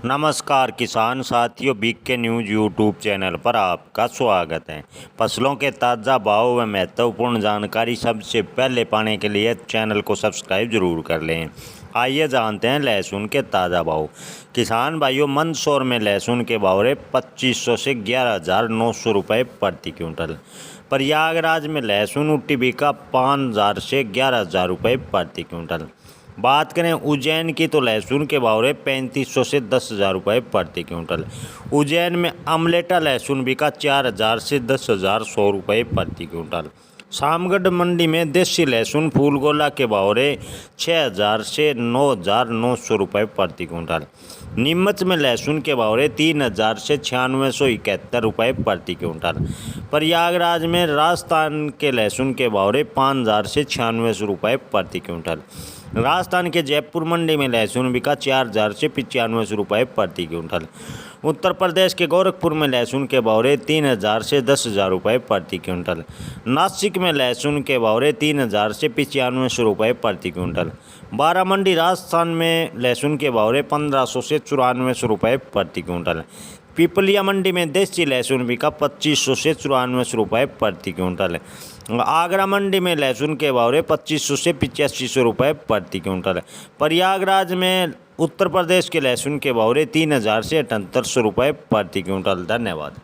नमस्कार किसान साथियों, बीके न्यूज़ यूट्यूब चैनल पर आपका स्वागत है। फसलों के ताज़ा भाव व महत्वपूर्ण जानकारी सबसे पहले पाने के लिए चैनल को सब्सक्राइब जरूर कर लें। आइए जानते हैं लहसुन के ताज़ा भाव। किसान भाइयों, मंदसौर में लहसुन के भाव रहे 2500 से 11,900 रुपये प्रति क्विंटल। प्रयागराज में लहसुन उट्टी बिका 5,000 से 11,000 रुपये प्रति क्विंटल। बात करें उज्जैन की तो लहसुन के भाव रहे 3500 से 10,000 रुपये प्रति क्विंटल। उज्जैन में अमलेटा लहसुन बिका 4,000 से 10,100 रुपये प्रति क्विंटल। शामगढ़ मंडी में देसी लहसुन फूलगोला के भाव रहे 6,000 से 9,900 रुपये प्रति क्विंटल। नीमच में लहसुन के भाव रहे 3,000 से 9671 रुपये प्रति क्विंटल। प्रयागराज में राजस्थान के लहसुन के भाव रहे 5,000 से 96 रुपये प्रति क्विंटल। राजस्थान के जयपुर मंडी में लहसुन बिका 4,000 से 95 रुपये प्रति क्विंटल। उत्तर प्रदेश के गोरखपुर में लहसुन के भाव रहे 3,000 से 10,000 रुपये प्रति क्विंटल। नासिक में लहसुन के भाव रहे 3,000 से 95 रुपये प्रति क्विंटल। बारामंडी राजस्थान में लहसुन के भाव रहे 1,500 से 94 रुपये प्रति क्विंटल। पिपलिया मंडी में देसी लहसुन बिका 2,500 से 94 रुपये प्रति क्विंटल। आगरा मंडी में लहसुन के भाव रहे 2,500 से 85 रुपये प्रति क्विंटल। प्रयागराज में उत्तर प्रदेश के लहसुन के भाव रहे 3,000 से 78 रुपये प्रति क्विंटल। धन्यवाद।